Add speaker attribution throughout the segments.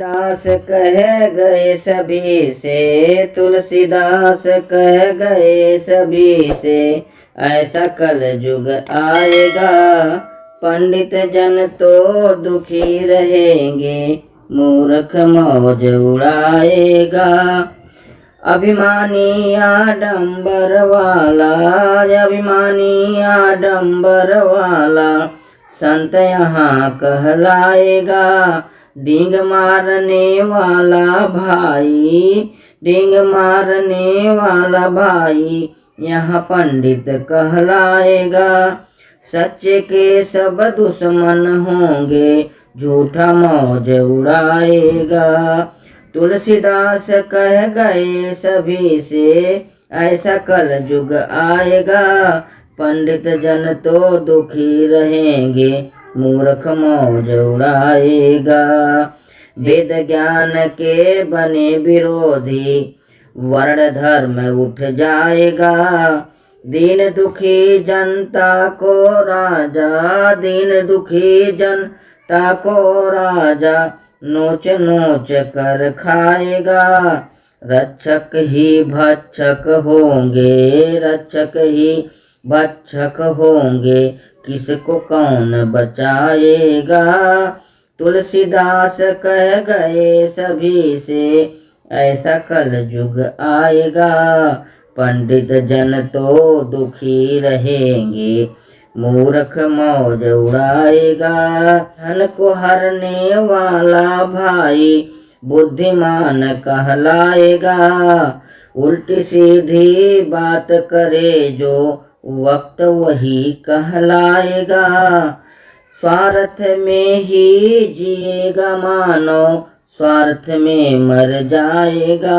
Speaker 1: तुलसीदास कह गए सभी से, तुलसीदास कह गए सभी से, ऐसा कल युग आएगा पंडित जन तो दुखी रहेंगे, मूर्ख मौज उड़ाएगा। अभिमानी आडंबर वाला, अभिमानी आडंबर वाला, संत यहाँ कहलाएगा। डींग मारने वाला भाई, डींग मारने वाला भाई, यहाँ पंडित कहलाएगा। सच्चे के सब दुश्मन होंगे, झूठा मौज उड़ाएगा। तुलसीदास कह गए सभी से, ऐसा कल युग आएगा पंडित जन तो दुखी रहेंगे, मूर्ख मौज उड़ाएगा। वेद ज्ञान के बने विरोधी, वर्ण धर्म उठ जाएगा। दीन दुखी जनता को राजा, दीन दुखी जनता को राजा, नोच नोच कर खाएगा। रक्षक ही भक्षक होंगे, रक्षक ही भक्षक होंगे, किसको कौन बचाएगा। तुलसीदास कह गए सभी से, ऐसा कल युग आएगा पंडित जन तो दुखी रहेंगे, मूर्ख मौज उड़ाएगा। धन को हरने वाला भाई बुद्धिमान कहलाएगा। उल्टी सीधी बात करे जो वक्त वही कहलाएगा। स्वार्थ में ही जिएगा मानव, स्वार्थ में मर जाएगा।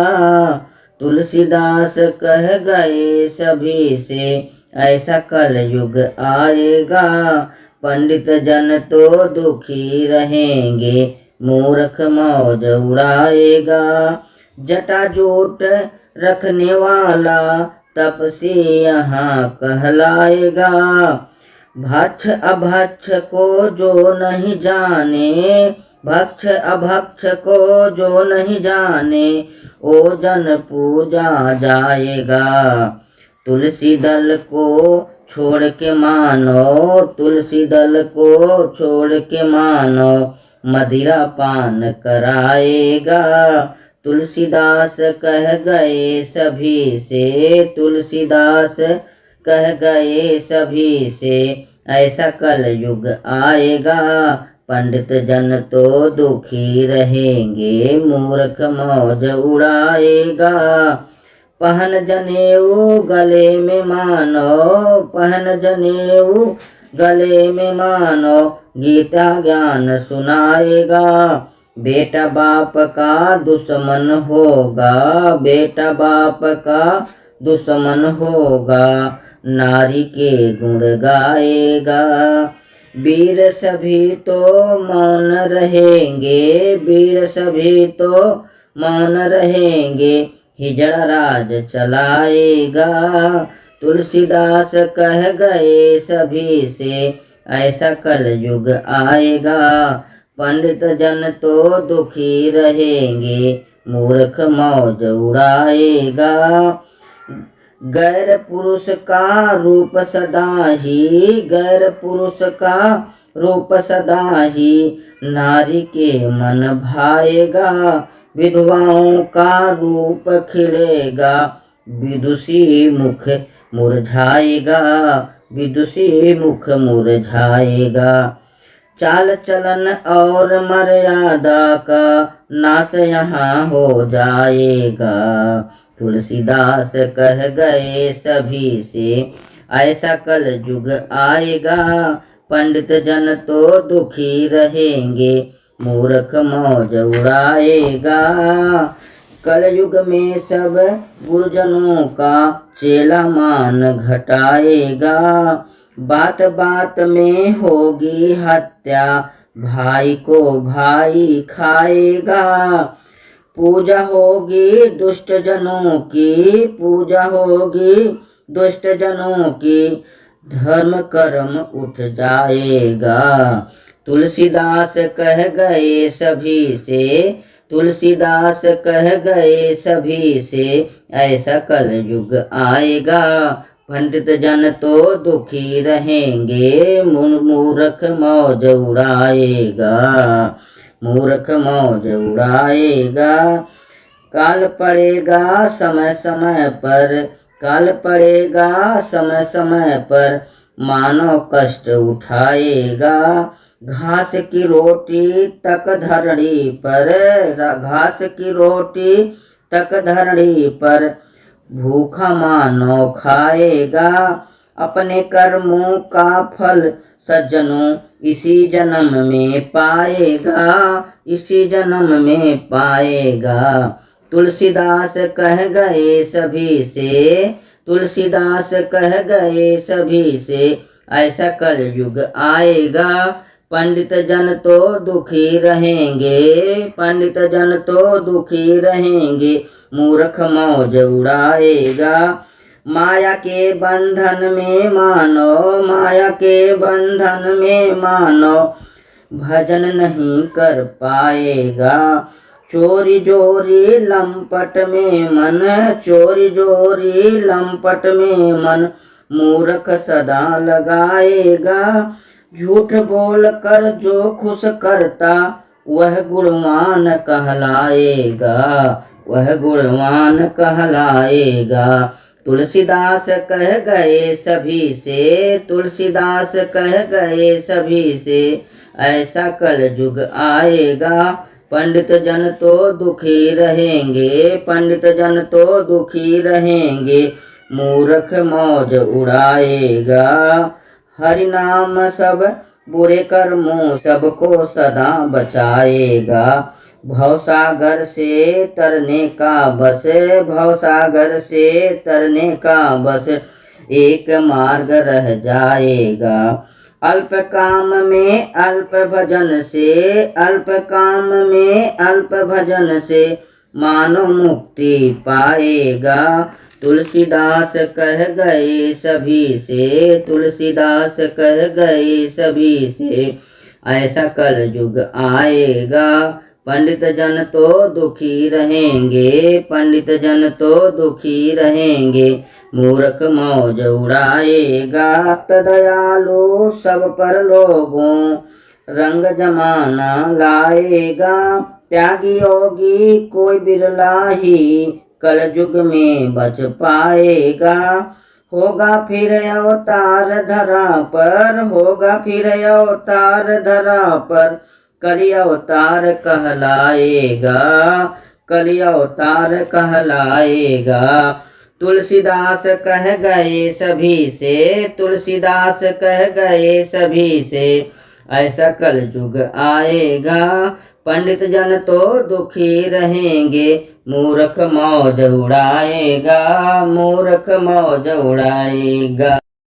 Speaker 1: तुलसीदास कह गए सभी से, ऐसा कल युग आएगा पंडित जन तो दुखी रहेंगे, मूर्ख मौज उड़ाएगा। जटाजूट रखने वाला तपसी यहाँ कहलाएगा। भक्ष अभक्ष को जो नहीं जाने, भक्ष अभक्ष को जो नहीं जाने, ओ जन पूजा जाएगा। तुलसी दल को छोड़ के मानो, तुलसी दल को छोड़ के मानो, मदिरा पान कराएगा। तुलसीदास कह गए सभी से, तुलसीदास कह गए सभी से, ऐसा कल युग आएगा पंडित जन तो दुखी रहेंगे, मूर्ख मौज उड़ाएगा। पहन जनेऊ गले में मानो, पहन जनेऊ गले में मानो, गीता ज्ञान सुनाएगा। बेटा बाप का दुश्मन होगा, बेटा बाप का दुश्मन होगा, नारी के गुण गाएगा। वीर सभी तो मौन रहेंगे, वीर सभी तो मौन रहेंगे, हिजड़ा राज चलाएगा। तुलसीदास कह गए सभी से, ऐसा कल युग आएगा पंडित जन तो दुखी रहेंगे, मूर्ख मौज उड़ाएगा। गैर पुरुष का रूप सदा ही, गैर पुरुष का रूप सदा ही, नारी के मन भाएगा। विधवाओं का रूप खिलेगा, विदुषी मुख मुरझाएगा, विदुषी मुख मुरझाएगा। चाल चलन और मर्यादा का नाश यहाँ हो जाएगा। तुलसीदास कह गए सभी से, ऐसा कल युग आएगा पंडित जन तो दुखी रहेंगे, मूर्ख मौज उड़ाएगा। कलयुग में सब गुरुजनों का चेला मान घटाएगा। बात बात में होगी हत्या, भाई को भाई खाएगा। पूजा होगी दुष्ट जनों की, पूजा होगी दुष्ट जनों की, धर्म कर्म उठ जाएगा। तुलसीदास कह गए सभी से, तुलसीदास कह गए सभी से, ऐसा कलयुग आएगा। पंडित जन तो दुखी रहेंगे, मूर्ख मौज उड़ाएगा, मूर्ख मौज उड़ाएगा। काल पड़ेगा समय समय पर, काल पड़ेगा समय समय पर, मानव कष्ट उठाएगा। घास की रोटी तक धरणी पर, घास की रोटी तक धरणी पर, भूखा मानव खाएगा। अपने कर्मों का फल सज्जनों इसी जन्म में पाएगा, इसी जन्म में पाएगा। तुलसीदास कह गए सभी से, तुलसीदास कह गए सभी से, ऐसा कलयुग आएगा। पंडित जन तो दुखी रहेंगे, पंडित जन तो दुखी रहेंगे, मूर्ख मौज उड़ाएगा। माया के बंधन में मानो, माया के बंधन में मानो, भजन नहीं कर पाएगा। चोरी जोरी लंपट में मन, चोरी जोरी लंपट में मन, मूर्ख सदा लगाएगा। झूठ बोल कर जो खुश करता, वह गुणवान कहलाएगा, वह गुणवान कहलाएगा। तुलसीदास कह गए सभी से, तुलसीदास कह गए सभी से, ऐसा कलयुग आएगा। पंडित जन तो दुखी रहेंगे, पंडित जन तो दुखी रहेंगे, मूर्ख मौज उड़ाएगा। हरि नाम सब बुरे कर्मों सबको सदा बचाएगा। भवसागर से तरने का बस, भवसागर से तरने का बस, एक मार्ग रह जाएगा। अल्प काम में अल्प भजन से, अल्प काम में अल्प भजन से, मानव मुक्ति पाएगा। तुलसीदास कह गए सभी से, तुलसीदास कह गए सभी से, ऐसा कलयुग आएगा। पंडित जन तो दुखी रहेंगे, पंडित जन तो दुखी रहेंगे, मूर्ख मौज उड़ाएगा। दयालु सब पर लोगों रंग जमाना लाएगा। त्यागी योगी कोई बिरला ही कलयुग में बच पाएगा। होगा फिर अवतार धरा पर, होगा फिर अवतार धरा पर, कलि अवतार कहलाएगा, कलि अवतार कहलाएगा। तुलसीदास कह गए सभी से, तुलसीदास कह गए सभी से, ऐसा कलयुग आएगा। पंडित जन तो दुखी रहेंगे, मूर्ख मौज उड़ाएगा, मूर्ख मौज उड़ाएगा।